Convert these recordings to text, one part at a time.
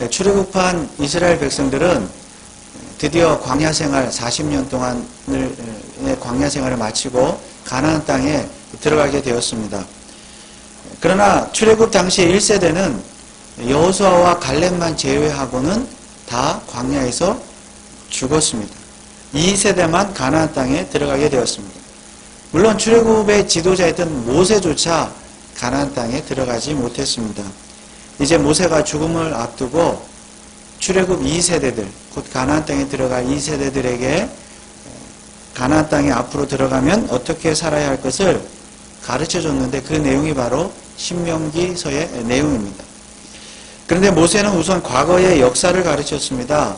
출애굽한 이스라엘 백성들은 드디어 광야 생활 40년 동안의 광야 생활을 마치고 가나안 땅에 들어가게 되었습니다. 그러나 출애굽 당시 1세대는 여호수아와 갈렙만 제외하고는 다 광야에서 죽었습니다. 2세대만 가나안 땅에 들어가게 되었습니다. 물론 출애굽의 지도자였던 모세조차 가나안 땅에 들어가지 못했습니다. 이제 모세가 죽음을 앞두고 출애굽 2세대들, 곧 가나안 땅에 들어갈 2세대들에게 가나안 땅에 앞으로 들어가면 어떻게 살아야 할 것을 가르쳐 줬는데 그 내용이 바로 신명기서의 내용입니다. 그런데 모세는 우선 과거의 역사를 가르쳤습니다.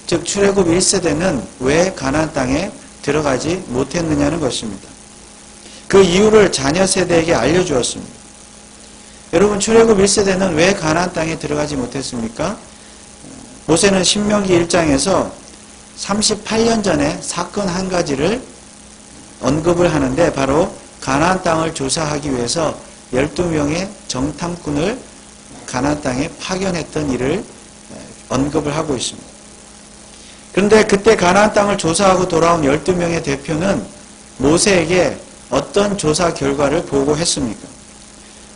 즉 출애굽 1세대는 왜 가나안 땅에 들어가지 못했느냐는 것입니다. 그 이유를 자녀 세대에게 알려주었습니다. 여러분, 출애굽 1세대는 왜 가나안 땅에 들어가지 못했습니까? 모세는 신명기 1장에서 38년 전에 사건 한 가지를 언급을 하는데 바로 가나안 땅을 조사하기 위해서 12명의 정탐꾼을 가나안 땅에 파견했던 일을 언급을 하고 있습니다. 그런데 그때 가나안 땅을 조사하고 돌아온 12명의 대표는 모세에게 어떤 조사 결과를 보고했습니까?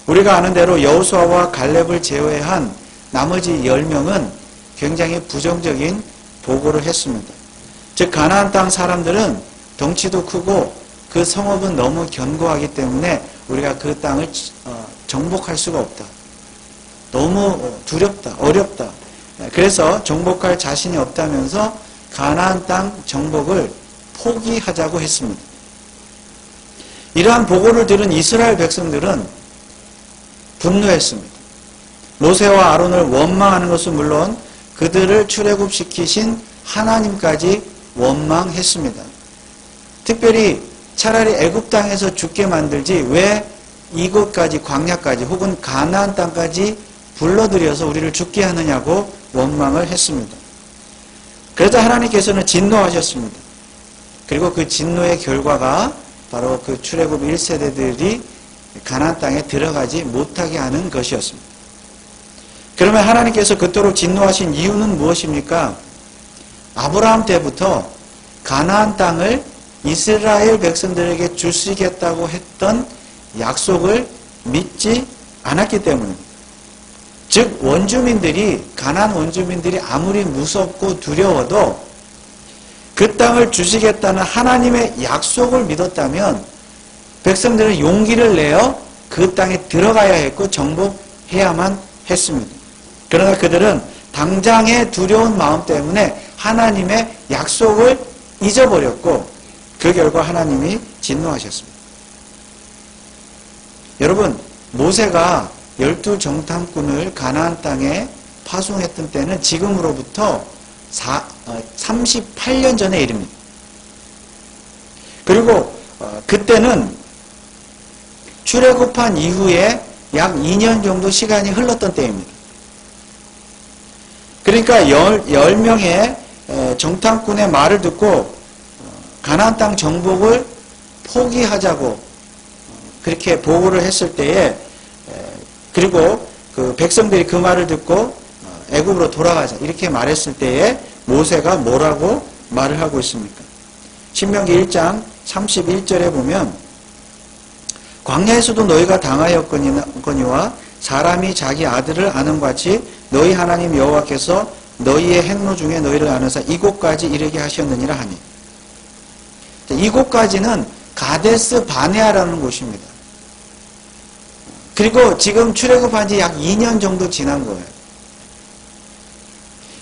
우리가 아는 대로 여호수아와 갈렙을 제외한 나머지 10명은 굉장히 부정적인 보고를 했습니다. 즉 가나안 땅 사람들은 덩치도 크고 그 성읍은 너무 견고하기 때문에 우리가 그 땅을 정복할 수가 없다. 너무 두렵다, 어렵다. 그래서 정복할 자신이 없다면서 가나안 땅 정복을 포기하자고 했습니다. 이러한 보고를 들은 이스라엘 백성들은 분노했습니다. 모세와 아론을 원망하는 것은 물론 그들을 출애굽시키신 하나님까지 원망했습니다. 특별히 차라리 애굽 땅에서 죽게 만들지 왜 이곳까지 광야까지 혹은 가나안 땅까지 불러들여서 우리를 죽게 하느냐고 원망을 했습니다. 그러자 하나님께서는 진노하셨습니다. 그리고 그 진노의 결과가 바로 그 출애굽 1세대들이 가나안 땅에 들어가지 못하게 하는 것이었습니다. 그러면 하나님께서 그토록 진노하신 이유는 무엇입니까? 아브라함 때부터 가나안 땅을 이스라엘 백성들에게 주시겠다고 했던 약속을 믿지 않았기 때문입니다. 즉 원주민들이 가나안 원주민들이 아무리 무섭고 두려워도 그 땅을 주시겠다는 하나님의 약속을 믿었다면 백성들은 용기를 내어 그 땅에 들어가야 했고 정복해야만 했습니다. 그러나 그들은 당장의 두려운 마음 때문에 하나님의 약속을 잊어버렸고 그 결과 하나님이 진노하셨습니다. 여러분, 모세가 12정탐꾼을 가나안 땅에 파송했던 때는 지금으로부터 38년 전의 일입니다. 그리고 그때는 출애굽한 이후에 약 2년 정도 시간이 흘렀던 때입니다. 그러니까 10명의 정탐꾼의 말을 듣고 가나안 땅 정복을 포기하자고 그렇게 보고를 했을 때에 그리고 그 백성들이 그 말을 듣고 애굽으로 돌아가자 이렇게 말했을 때에 모세가 뭐라고 말을 하고 있습니까? 신명기 1장 31절에 보면 광야에서도 너희가 당하였거니와 사람이 자기 아들을 아는 것 같이 너희 하나님 여호와께서 너희의 행로 중에 너희를 아는사 이곳까지 이르게 하셨느니라 하니, 이곳까지는 가데스 바네아라는 곳입니다. 그리고 지금 출애굽한 지 약 2년 정도 지난 거예요.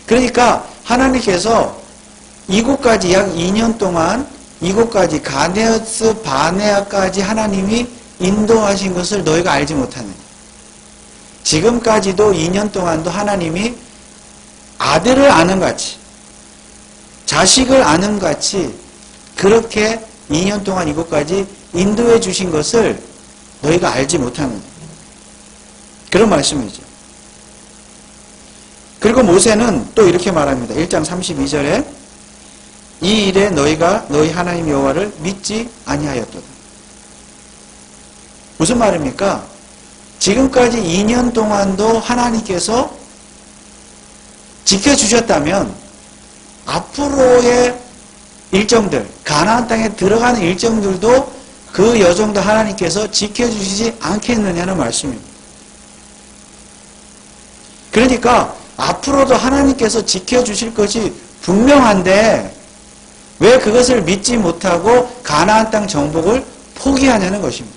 그러니까 하나님께서 이곳까지 약 2년 동안 이곳까지 가데스 바네아까지 하나님이 인도하신 것을 너희가 알지 못하느냐. 지금까지도 2년 동안도 하나님이 아들을 아는 같이 자식을 아는 같이 그렇게 2년 동안 이곳까지 인도해 주신 것을 너희가 알지 못하느냐. 그런 말씀이죠. 그리고 모세는 또 이렇게 말합니다. 1장 32절에 이 일에 너희가 너희 하나님 여호와를 믿지 아니하였도다. 무슨 말입니까? 지금까지 2년 동안도 하나님께서 지켜주셨다면 앞으로의 일정들, 가나안 땅에 들어가는 일정들도 그 여정도 하나님께서 지켜주시지 않겠느냐는 말씀입니다. 그러니까 앞으로도 하나님께서 지켜주실 것이 분명한데 왜 그것을 믿지 못하고 가나안 땅 정복을 포기하냐는 것입니다.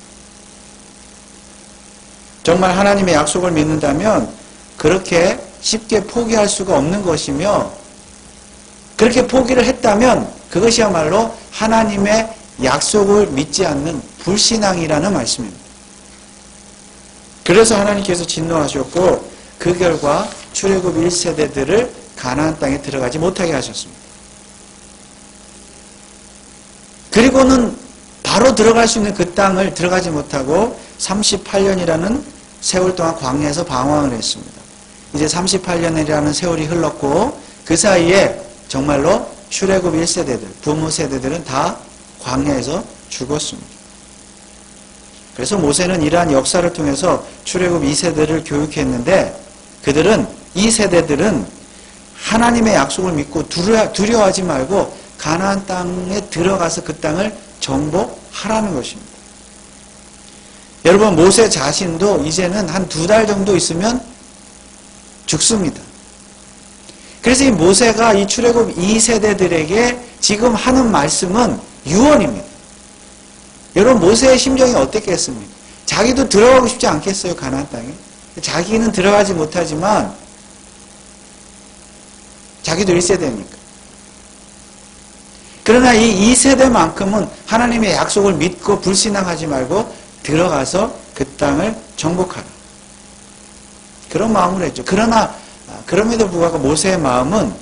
정말 하나님의 약속을 믿는다면 그렇게 쉽게 포기할 수가 없는 것이며, 그렇게 포기를 했다면 그것이야말로 하나님의 약속을 믿지 않는 불신앙이라는 말씀입니다. 그래서 하나님께서 진노하셨고 그 결과 출애굽 1세대들을 가나안 땅에 들어가지 못하게 하셨습니다. 그리고는 바로 들어갈 수 있는 그 땅을 들어가지 못하고 38년이라는 세월 동안 광야에서 방황을 했습니다. 이제 38년이라는 세월이 흘렀고 그 사이에 정말로 출애굽 1세대들, 부모 세대들은 다 광야에서 죽었습니다. 그래서 모세는 이러한 역사를 통해서 출애굽 2세대를 교육했는데, 그들은, 이 세대들은 하나님의 약속을 믿고 두려워하지 말고 가나안 땅에 들어가서 그 땅을 정복하라는 것입니다. 여러분, 모세 자신도 이제는 한 2달 정도 있으면 죽습니다. 그래서 이 모세가 이 출애굽 2세대들에게 지금 하는 말씀은 유언입니다. 여러분, 모세의 심정이 어땠겠습니까? 자기도 들어가고 싶지 않겠어요, 가나안 땅에? 자기는 들어가지 못하지만 자기도 1세대니까. 그러나 이 2세대만큼은 하나님의 약속을 믿고 불신앙하지 말고 들어가서 그 땅을 정복하라. 그런 마음을 했죠. 그러나 그럼에도 불구하고 모세의 마음은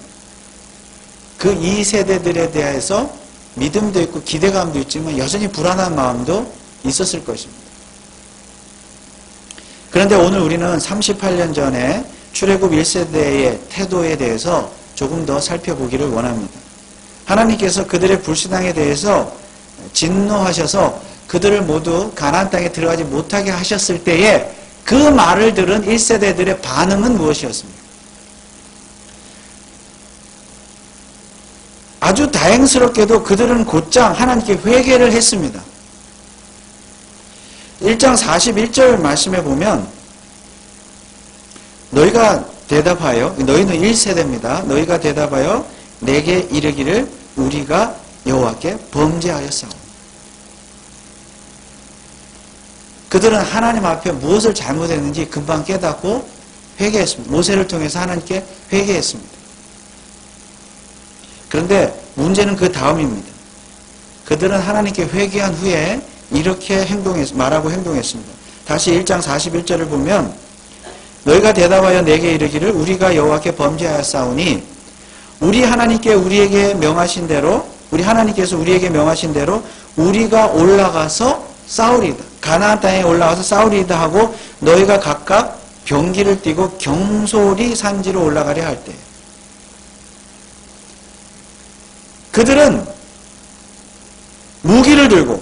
그 2세대들에 대해서 믿음도 있고 기대감도 있지만 여전히 불안한 마음도 있었을 것입니다. 그런데 오늘 우리는 38년 전에 출애굽 1세대의 태도에 대해서 조금 더 살펴보기를 원합니다. 하나님께서 그들의 불신앙에 대해서 진노하셔서 그들을 모두 가나안 땅에 들어가지 못하게 하셨을 때에 그 말을 들은 1세대들의 반응은 무엇이었습니까? 아주 다행스럽게도 그들은 곧장 하나님께 회개를 했습니다. 1장 41절 말씀에 보면 너희가 대답하여, 너희는 1세대입니다. 너희가 대답하여 내게 이르기를 우리가 여호와께 범죄하였사오니. 그들은 하나님 앞에 무엇을 잘못했는지 금방 깨닫고 회개했습니다. 모세를 통해서 하나님께 회개했습니다. 그런데 문제는 그 다음입니다. 그들은 하나님께 회개한 후에 이렇게 말하고 행동했습니다. 다시 1장 41절을 보면 너희가 대답하여 내게 이르기를 우리가 여호와께 범죄하였사오니 우리 하나님께서 우리에게 명하신 대로 우리가 올라가서 싸우리이다. 가나안 땅에 올라가서 싸우리이다 하고 너희가 각각 병기를 띠고 경솔히 산지로 올라가려 할 때 그들은 무기를 들고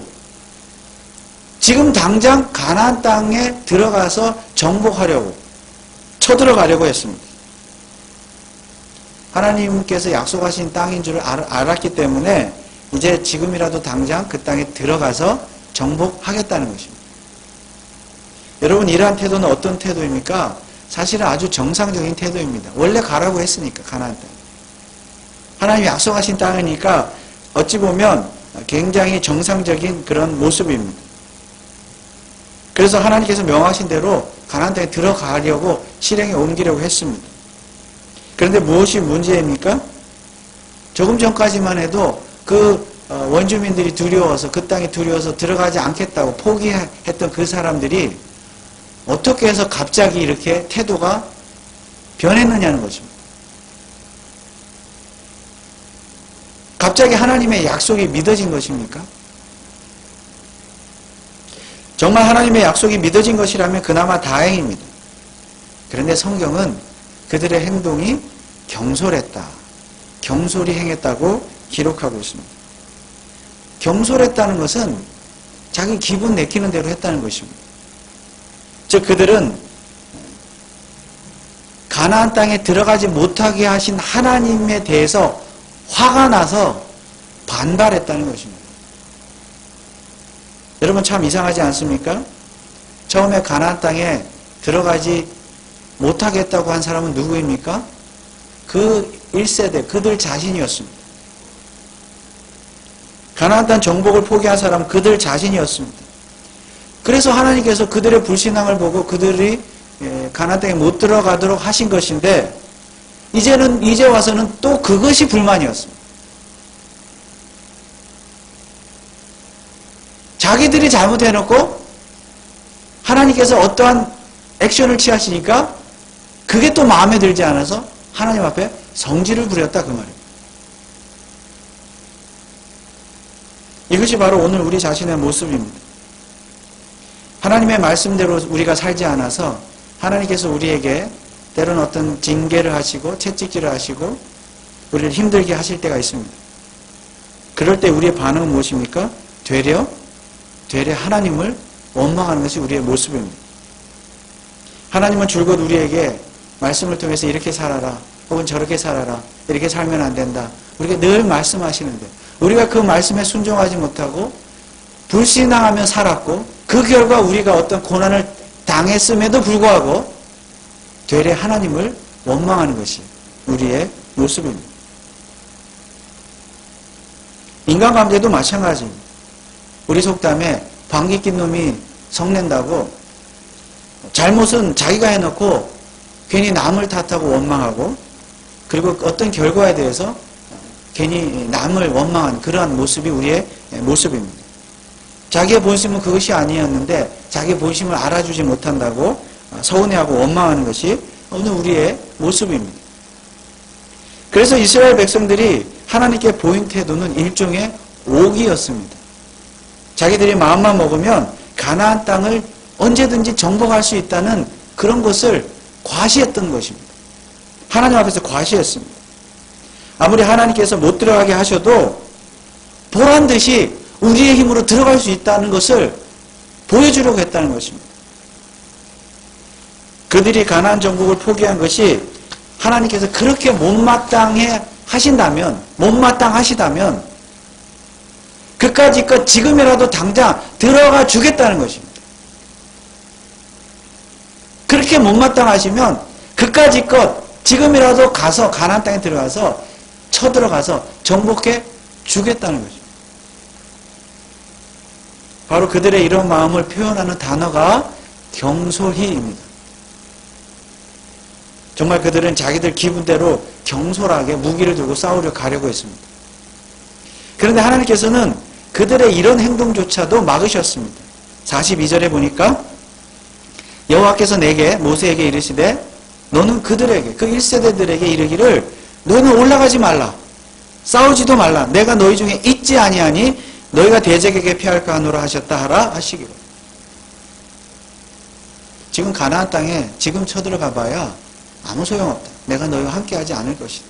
지금 당장 가나안 땅에 들어가서 정복하려고 쳐들어가려고 했습니다. 하나님께서 약속하신 땅인 줄 알았기 때문에 이제 지금이라도 당장 그 땅에 들어가서 정복하겠다는 것입니다. 여러분, 이러한 태도는 어떤 태도입니까? 사실은 아주 정상적인 태도입니다. 원래 가라고 했으니까, 가나안 땅. 하나님이 약속하신 땅이니까 어찌 보면 굉장히 정상적인 그런 모습입니다. 그래서 하나님께서 명하신 대로 가나안 땅에 들어가려고 실행에 옮기려고 했습니다. 그런데 무엇이 문제입니까? 조금 전까지만 해도 그 원주민들이 두려워서, 그 땅이 두려워서 들어가지 않겠다고 포기했던 그 사람들이 어떻게 해서 갑자기 이렇게 태도가 변했느냐는 것입니다. 갑자기 하나님의 약속이 믿어진 것입니까? 정말 하나님의 약속이 믿어진 것이라면 그나마 다행입니다. 그런데 성경은 그들의 행동이 경솔했다, 경솔히 행했다고 기록하고 있습니다. 경솔했다는 것은 자기 기분 내키는 대로 했다는 것입니다. 즉 그들은 가나안 땅에 들어가지 못하게 하신 하나님에 대해서 화가 나서 반발했다는 것입니다. 여러분 참 이상하지 않습니까? 처음에 가나안 땅에 들어가지 못하겠다고 한 사람은 누구입니까? 그 1세대, 그들 자신이었습니다. 가나안 땅 정복을 포기한 사람은 그들 자신이었습니다. 그래서 하나님께서 그들의 불신앙을 보고 그들이 가나안 땅에 못 들어가도록 하신 것인데, 이제 와서는 또 그것이 불만이었습니다. 자기들이 잘못해놓고 하나님께서 어떠한 액션을 취하시니까 그게 또 마음에 들지 않아서 하나님 앞에 성질을 부렸다 그 말입니다. 이것이 바로 오늘 우리 자신의 모습입니다. 하나님의 말씀대로 우리가 살지 않아서 하나님께서 우리에게 때로는 어떤 징계를 하시고 채찍질을 하시고 우리를 힘들게 하실 때가 있습니다. 그럴 때 우리의 반응은 무엇입니까? 되려 하나님을 원망하는 것이 우리의 모습입니다. 하나님은 줄곧 우리에게 말씀을 통해서 이렇게 살아라 혹은 저렇게 살아라, 이렇게 살면 안 된다, 우리가 늘 말씀하시는데 우리가 그 말씀에 순종하지 못하고 불신앙하며 살았고 그 결과 우리가 어떤 고난을 당했음에도 불구하고 되레 하나님을 원망하는 것이 우리의 모습입니다. 인간관계도 마찬가지입니다. 우리 속담에 방귀 낀 놈이 성낸다고, 잘못은 자기가 해놓고 괜히 남을 탓하고 원망하고, 그리고 어떤 결과에 대해서 괜히 남을 원망한 그러한 모습이 우리의 모습입니다. 자기의 본심은 그것이 아니었는데 자기의 본심을 알아주지 못한다고 서운해하고 원망하는 것이 오늘 우리의 모습입니다. 그래서 이스라엘 백성들이 하나님께 보인 태도는 일종의 오기였습니다. 자기들이 마음만 먹으면 가나안 땅을 언제든지 정복할 수 있다는 그런 것을 과시했던 것입니다. 하나님 앞에서 과시했습니다. 아무리 하나님께서 못 들어가게 하셔도 보란 듯이 우리의 힘으로 들어갈 수 있다는 것을 보여주려고 했다는 것입니다. 그들이 가나안 정복을 포기한 것이 하나님께서 그렇게 못마땅하시다면 그까짓 지금이라도 당장 들어가 주겠다는 것입니다. 그렇게 못마땅하시면 그까짓 지금이라도 가서 가나안 땅에 들어가서 쳐들어가서 정복해 주겠다는 것입니다. 바로 그들의 이런 마음을 표현하는 단어가 경솔히입니다. 정말 그들은 자기들 기분대로 경솔하게 무기를 들고 싸우려 가려고 했습니다. 그런데 하나님께서는 그들의 이런 행동조차도 막으셨습니다. 42절에 보니까 여호와께서 내게 모세에게 이르시되 너는 그들에게, 그 1세대들에게 이르기를 너는 올라가지 말라, 싸우지도 말라, 내가 너희 중에 있지 아니하니 너희가 대적에게 피할까 하노라 하셨다 하라 하시기로. 지금 가나안 땅에 지금 쳐들어가 봐야 아무 소용없다. 내가 너희와 함께하지 않을 것이다.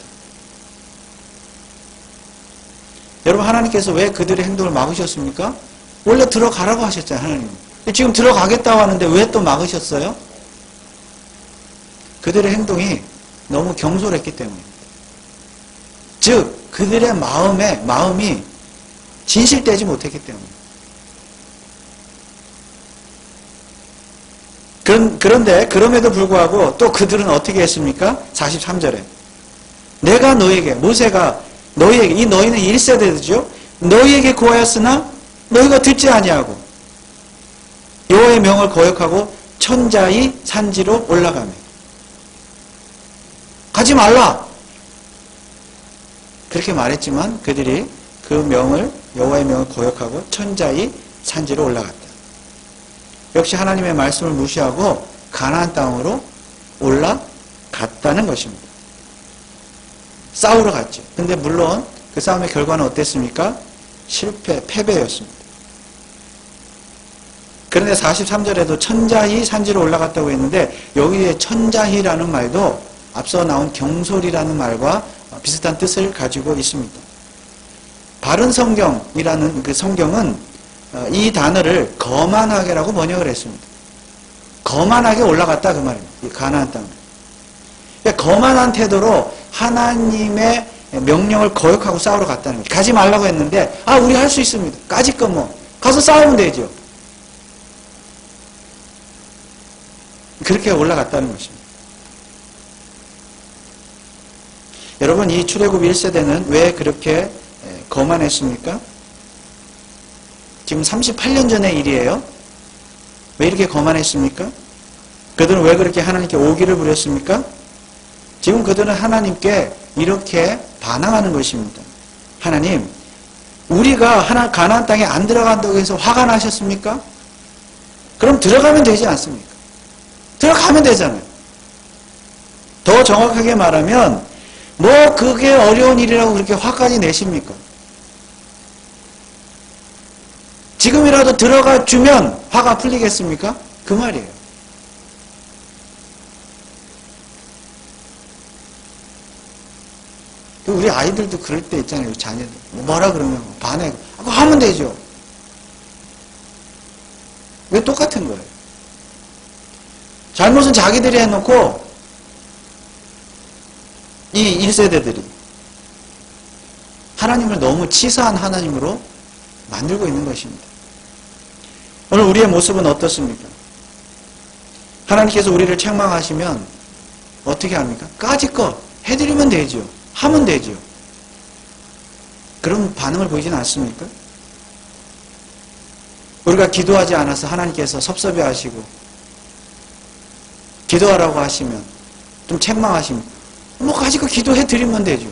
여러분, 하나님께서 왜 그들의 행동을 막으셨습니까? 원래 들어가라고 하셨잖아요, 하나님. 지금 들어가겠다고 하는데 왜 또 막으셨어요? 그들의 행동이 너무 경솔했기 때문입니다. 즉, 그들의 마음이 진실되지 못했기 때문입니다. 그런데 그럼에도 불구하고 또 그들은 어떻게 했습니까? 43절에 내가 너에게, 모세가 너희에게, 이 너희는 1세대죠. 너희에게 구하였으나 너희가 듣지 아니하고 여호와의 명을 거역하고 천자의 산지로 올라가며. 가지 말라 그렇게 말했지만 그들이 그 여호와의 명을 거역하고 천자의 산지로 올라갔다. 역시 하나님의 말씀을 무시하고 가나안 땅으로 올라갔다는 것입니다. 싸우러 갔죠. 근데 물론 그 싸움의 결과는 어땠습니까? 패배였습니다. 그런데 43절에도 천자히 산지로 올라갔다고 했는데 여기에 천자히라는 말도 앞서 나온 경솔이라는 말과 비슷한 뜻을 가지고 있습니다. 바른 성경이라는 그 성경은 이 단어를 거만하게라고 번역을 했습니다. 거만하게 올라갔다 그 말입니다. 이 가나안 땅을. 거만한 태도로 하나님의 명령을 거역하고 싸우러 갔다는 거죠. 가지 말라고 했는데 우리 할 수 있습니다. 까짓 거 가서 싸우면 되죠. 그렇게 올라갔다는 것입니다. 여러분, 이 출애굽 1세대는 왜 그렇게 거만했습니까? 지금 38년 전의 일이에요. 왜 이렇게 거만했습니까? 그들은 왜 그렇게 하나님께 오기를 부렸습니까? 지금 그들은 하나님께 이렇게 반항하는 것입니다. 하나님, 우리가 가나안 땅에 안 들어간다고 해서 화가 나셨습니까? 그럼 들어가면 되지 않습니까? 들어가면 되잖아요. 더 정확하게 말하면 그게 어려운 일이라고 그렇게 화까지 내십니까? 지금이라도 들어가 주면 화가 풀리겠습니까? 그 말이에요. 우리 아이들도 그럴 때 있잖아요. 자녀들. 뭐라 그러면 반해. 그거 하면 되죠. 왜 똑같은 거예요? 잘못은 자기들이 해놓고 이 1세대들이 하나님을 너무 치사한 하나님으로 만들고 있는 것입니다. 오늘 우리의 모습은 어떻습니까? 하나님께서 우리를 책망하시면 어떻게 합니까? 까짓 거 해드리면 되죠. 하면 되죠. 그런 반응을 보이지는 않습니까? 우리가 기도하지 않아서 하나님께서 섭섭해 하시고 기도하라고 하시면 좀 책망하시면 까짓 거 기도해 드리면 되죠.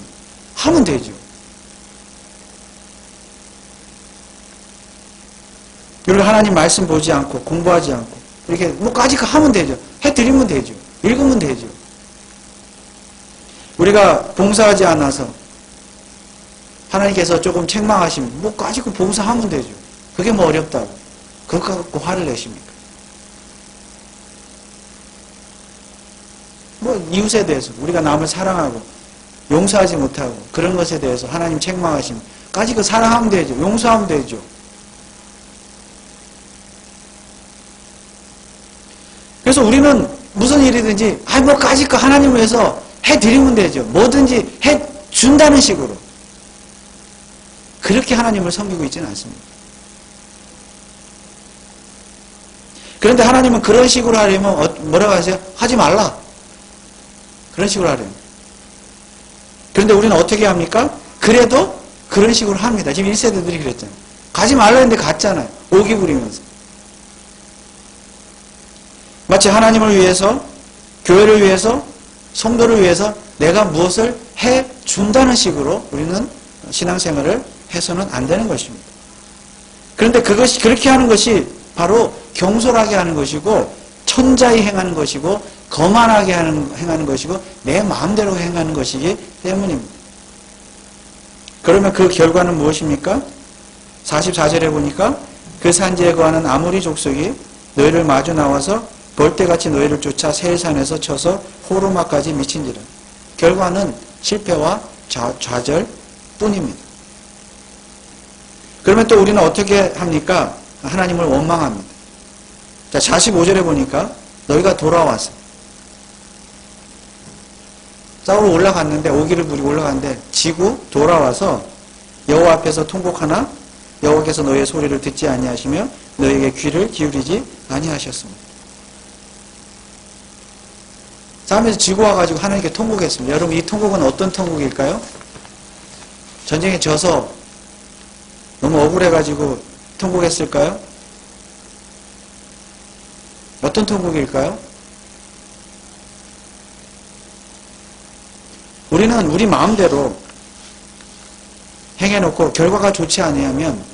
하면 되죠. 우리가 하나님 말씀 보지 않고 공부하지 않고 이렇게 까짓 거 하면 되죠. 해 드리면 되죠. 읽으면 되죠. 우리가 봉사하지 않아서 하나님께서 조금 책망하시면 까짓 거 봉사하면 되죠. 그게 어렵다고 그거 갖고 화를 내십니까? 이웃에 대해서 우리가 남을 사랑하고 용서하지 못하고 그런 것에 대해서 하나님 책망하시면 까짓 거 사랑하면 되죠. 용서하면 되죠. 그래서 우리는 무슨 일이든지 까짓 거 하나님을 위해서 해드리면 되죠. 뭐든지 해준다는 식으로 그렇게 하나님을 섬기고 있지는 않습니다. 그런데 하나님은 그런 식으로 하려면 뭐라고 하세요? 하지 말라. 그런 식으로 하려면. 그런데 우리는 어떻게 합니까? 그래도 그런 식으로 합니다. 지금 1세대들이 그랬잖아요. 가지 말라 했는데 갔잖아요. 오기 부리면서. 마치 하나님을 위해서, 교회를 위해서, 성도를 위해서 내가 무엇을 해준다는 식으로 우리는 신앙생활을 해서는 안 되는 것입니다. 그런데 그렇게 하는 것이 바로 경솔하게 하는 것이고 천자히 행하는 것이고 거만하게 행하는 것이고 내 마음대로 행하는 것이기 때문입니다. 그러면 그 결과는 무엇입니까? 44절에 보니까 그 산지에 거하는 아모리 족속이 너희를 마주 나와서 벌떼같이 너희를 쫓아 세일산에서 쳐서 호르마까지 미친지라. 결과는 실패와 좌절 뿐입니다. 그러면 또 우리는 어떻게 합니까? 하나님을 원망합니다. 자, 45절에 보니까 너희가 돌아와서 싸우러 올라갔는데 오기를 부리고 올라갔는데 지고 돌아와서 여호와 앞에서 통곡하나 여호와께서 너희의 소리를 듣지 아니하시며 너희에게 귀를 기울이지 아니하셨습니다. 싸움에서 지고 와가지고 하나님께 통곡했습니다. 여러분, 이 통곡은 어떤 통곡일까요? 전쟁에 져서 너무 억울해가지고 통곡했을까요? 어떤 통곡일까요? 우리는 우리 마음대로 행해놓고 결과가 좋지 않으면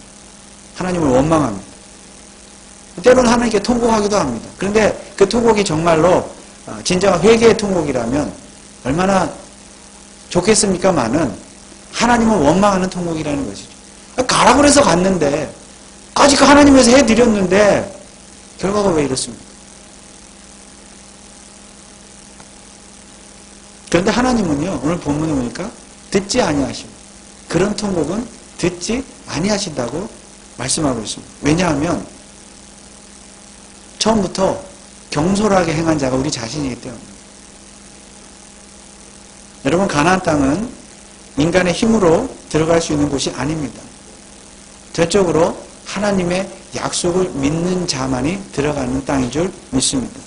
하나님을 원망합니다. 때로는 하나님께 통곡하기도 합니다. 그런데 그 통곡이 정말로 진정한 회개의 통곡이라면 얼마나 좋겠습니까마는 하나님을 원망하는 통곡이라는 것이죠. 가라고 해서 갔는데 까짓 거 하나님에서 해드렸는데 결과가 왜 이렇습니까? 그런데 하나님은요, 오늘 본문에 보니까 듣지 아니하시고 그런 통곡은 듣지 아니하신다고 말씀하고 있습니다. 왜냐하면 처음부터 경솔하게 행한 자가 우리 자신이기 때문에 여러분, 가나안 땅은 인간의 힘으로 들어갈 수 있는 곳이 아닙니다. 전적으로 하나님의 약속을 믿는 자만이 들어가는 땅인 줄 믿습니다.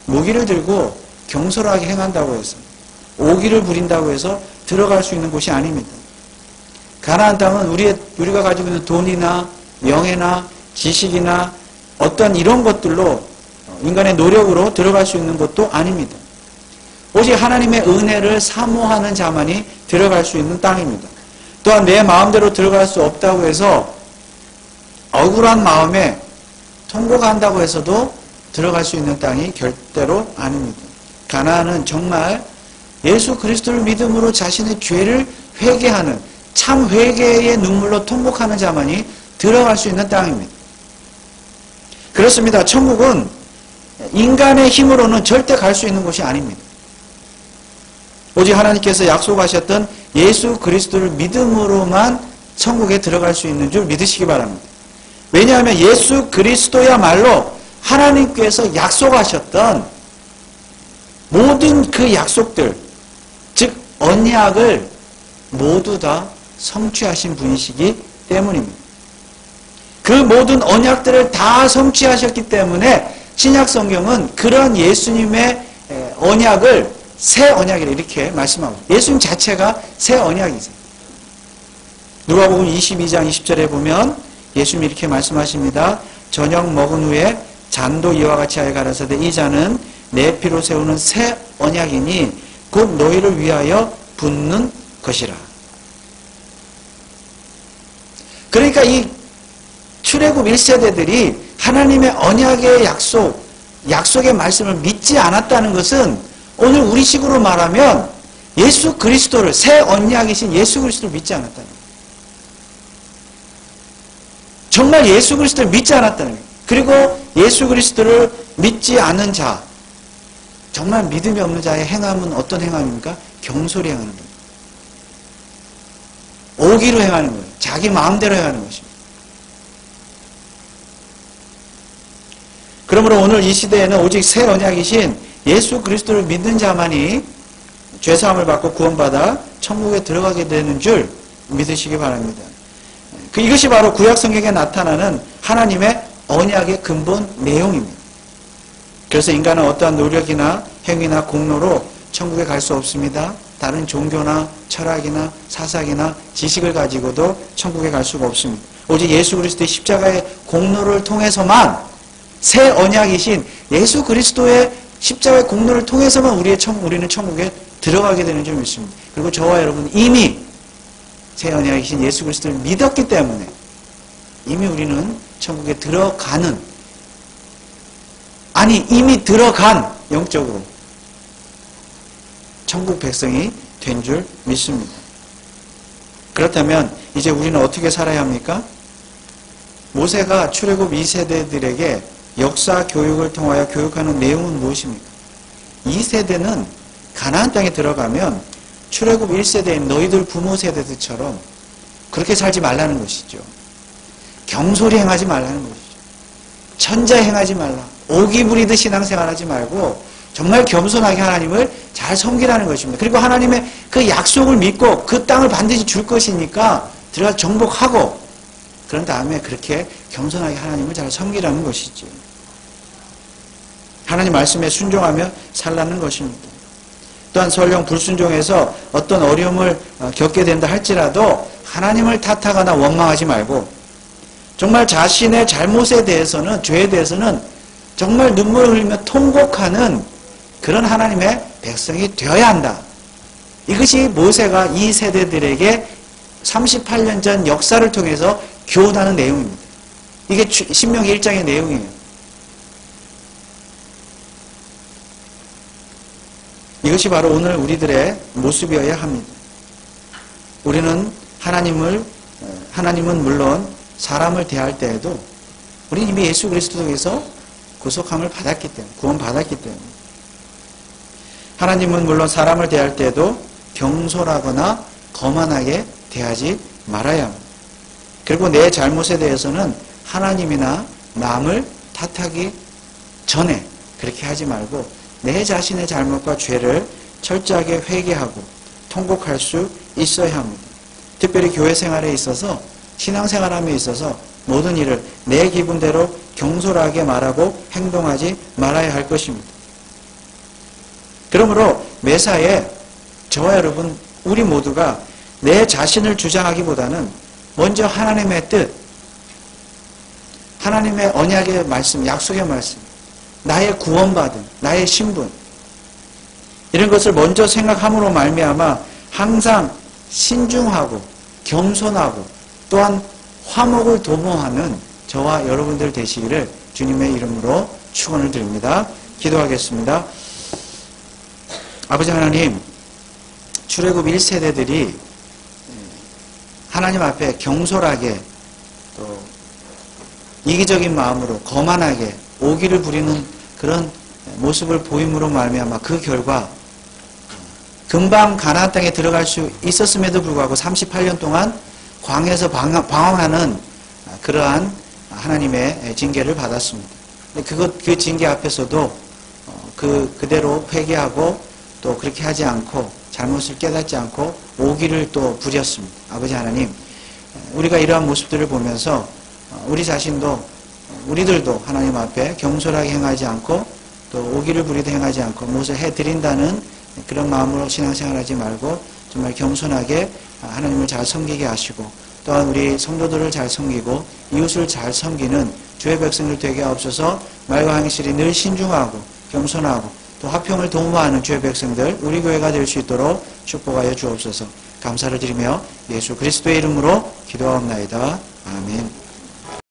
무기를 들고 경솔하게 행한다고 해서, 오기를 부린다고 해서 들어갈 수 있는 곳이 아닙니다. 가나안 땅은 우리가 가지고 있는 돈이나 명예나 지식이나 어떤 이런 것들로 인간의 노력으로 들어갈 수 있는 것도 아닙니다. 오직 하나님의 은혜를 사모하는 자만이 들어갈 수 있는 땅입니다. 또한 내 마음대로 들어갈 수 없다고 해서 억울한 마음에 통곡한다고 해서도 들어갈 수 있는 땅이 절대로 아닙니다. 가나안은 정말 예수 그리스도를 믿음으로 자신의 죄를 회개하는, 참 회개의 눈물로 통곡하는 자만이 들어갈 수 있는 땅입니다. 그렇습니다. 천국은 인간의 힘으로는 절대 갈 수 있는 곳이 아닙니다. 오직 하나님께서 약속하셨던 예수 그리스도를 믿음으로만 천국에 들어갈 수 있는 줄 믿으시기 바랍니다. 왜냐하면 예수 그리스도야말로 하나님께서 약속하셨던 모든 그 약속들, 즉 언약을 모두 다 성취하신 분이시기 때문입니다. 그 모든 언약들을 다 성취하셨기 때문에 신약 성경은 그런 예수님의 언약을 새 언약이라 이렇게 말씀하고, 예수님 자체가 새 언약이세요. 누가복음 22장 20절에 보면 예수님이 이렇게 말씀하십니다. 저녁 먹은 후에 잔도 이와 같이 하여 가라사대 이 잔은 내 피로 세우는 새 언약이니 곧 너희를 위하여 붓는 것이라. 그러니까 이 출애굽 1세대들이 하나님의 언약의 약속의 말씀을 믿지 않았다는 것은 오늘 우리식으로 말하면 예수 그리스도를, 새 언약이신 예수 그리스도를 믿지 않았다는 거예요. 정말 예수 그리스도를 믿지 않았다는 거예요. 그리고 예수 그리스도를 믿지 않은 자, 정말 믿음이 없는 자의 행함은 어떤 행함입니까? 경솔히 행하는 거예요. 오기로 행하는 거예요. 자기 마음대로 행하는 것입니다. 그러므로 오늘 이 시대에는 오직 새 언약이신 예수 그리스도를 믿는 자만이 죄사함을 받고 구원받아 천국에 들어가게 되는 줄 믿으시기 바랍니다. 이것이 바로 구약 성경에 나타나는 하나님의 언약의 근본 내용입니다. 그래서 인간은 어떠한 노력이나 행위나 공로로 천국에 갈 수 없습니다. 다른 종교나 철학이나 사상이나 지식을 가지고도 천국에 갈 수가 없습니다. 오직 예수 그리스도의 십자가의 공로를 통해서만, 새 언약이신 예수 그리스도의 십자가의 공로를 통해서만 우리는 천국에 들어가게 되는 줄 믿습니다. 그리고 저와 여러분 이미 새 언약이신 예수 그리스도를 믿었기 때문에 이미 우리는 천국에 들어가는, 아니 이미 들어간, 영적으로 천국 백성이 된 줄 믿습니다. 그렇다면 이제 우리는 어떻게 살아야 합니까? 모세가 출애굽 2세대들에게 역사 교육을 통하여 교육하는 내용은 무엇입니까? 2세대는 가나안 땅에 들어가면 출애굽 1세대인 너희들 부모 세대들처럼 그렇게 살지 말라는 것이죠. 경솔히 행하지 말라는 것이죠. 천자 행하지 말라. 오기 부리듯 신앙생활하지 말고 정말 겸손하게 하나님을 잘 섬기라는 것입니다. 그리고 하나님의 그 약속을 믿고 그 땅을 반드시 줄 것이니까 들어가서 정복하고, 그런 다음에 그렇게 겸손하게 하나님을 잘 섬기라는 것이죠. 하나님 말씀에 순종하며 살라는 것입니다. 또한 설령 불순종해서 어떤 어려움을 겪게 된다 할지라도 하나님을 탓하거나 원망하지 말고 정말 자신의 잘못에 대해서는, 죄에 대해서는 정말 눈물을 흘리며 통곡하는 그런 하나님의 백성이 되어야 한다. 이것이 모세가 이 세대들에게 38년 전 역사를 통해서 교훈하는 내용입니다. 이게 신명기 1장의 내용이에요. 이것이 바로 오늘 우리들의 모습이어야 합니다. 우리는 하나님은 물론 사람을 대할 때에도 우리는 이미 예수 그리스도에서 구속함을 받았기 때문에, 구원받았기 때문에, 하나님은 물론 사람을 대할 때에도 경솔하거나 거만하게 대하지 말아야 합니다. 그리고 내 잘못에 대해서는 하나님이나 남을 탓하기 전에 그렇게 하지 말고 내 자신의 잘못과 죄를 철저하게 회개하고 통곡할 수 있어야 합니다. 특별히 교회 생활에 있어서, 신앙생활함에 있어서 모든 일을 내 기분대로 경솔하게 말하고 행동하지 말아야 할 것입니다. 그러므로 매사에 저와 여러분, 우리 모두가 내 자신을 주장하기보다는 먼저 하나님의 뜻, 하나님의 언약의 말씀, 약속의 말씀, 나의 구원받음, 나의 신분, 이런 것을 먼저 생각함으로 말미암아 항상 신중하고 겸손하고 또한 화목을 도모하는 저와 여러분들 되시기를 주님의 이름으로 축원을 드립니다. 기도하겠습니다. 아버지 하나님, 출애굽 1세대들이 하나님 앞에 경솔하게 또 이기적인 마음으로 거만하게 오기를 부리는 그런 모습을 보임으로 말미암아 그 결과 금방 가나안 땅에 들어갈 수 있었음에도 불구하고 38년 동안 광야에서 방황하는 그러한 하나님의 징계를 받았습니다. 그 징계 앞에서도 그대로 회개하고 또 그렇게 하지 않고 잘못을 깨닫지 않고 오기를 또 부렸습니다. 아버지 하나님, 우리가 이러한 모습들을 보면서 우리 자신도 우리들도 하나님 앞에 경솔하게 행하지 않고 또 오기를 부리도 행하지 않고 무엇을 해드린다는 그런 마음으로 신앙생활하지 말고 정말 겸손하게 하나님을 잘 섬기게 하시고 또한 우리 성도들을 잘 섬기고 이웃을 잘 섬기는 주의 백성들 되게 하옵소서. 말과 행실이 늘 신중하고 겸손하고 또 화평을 도모하는 주의 백성들 우리 교회가 될 수 있도록 축복하여 주옵소서. 감사를 드리며 예수 그리스도의 이름으로 기도하옵나이다. 아멘.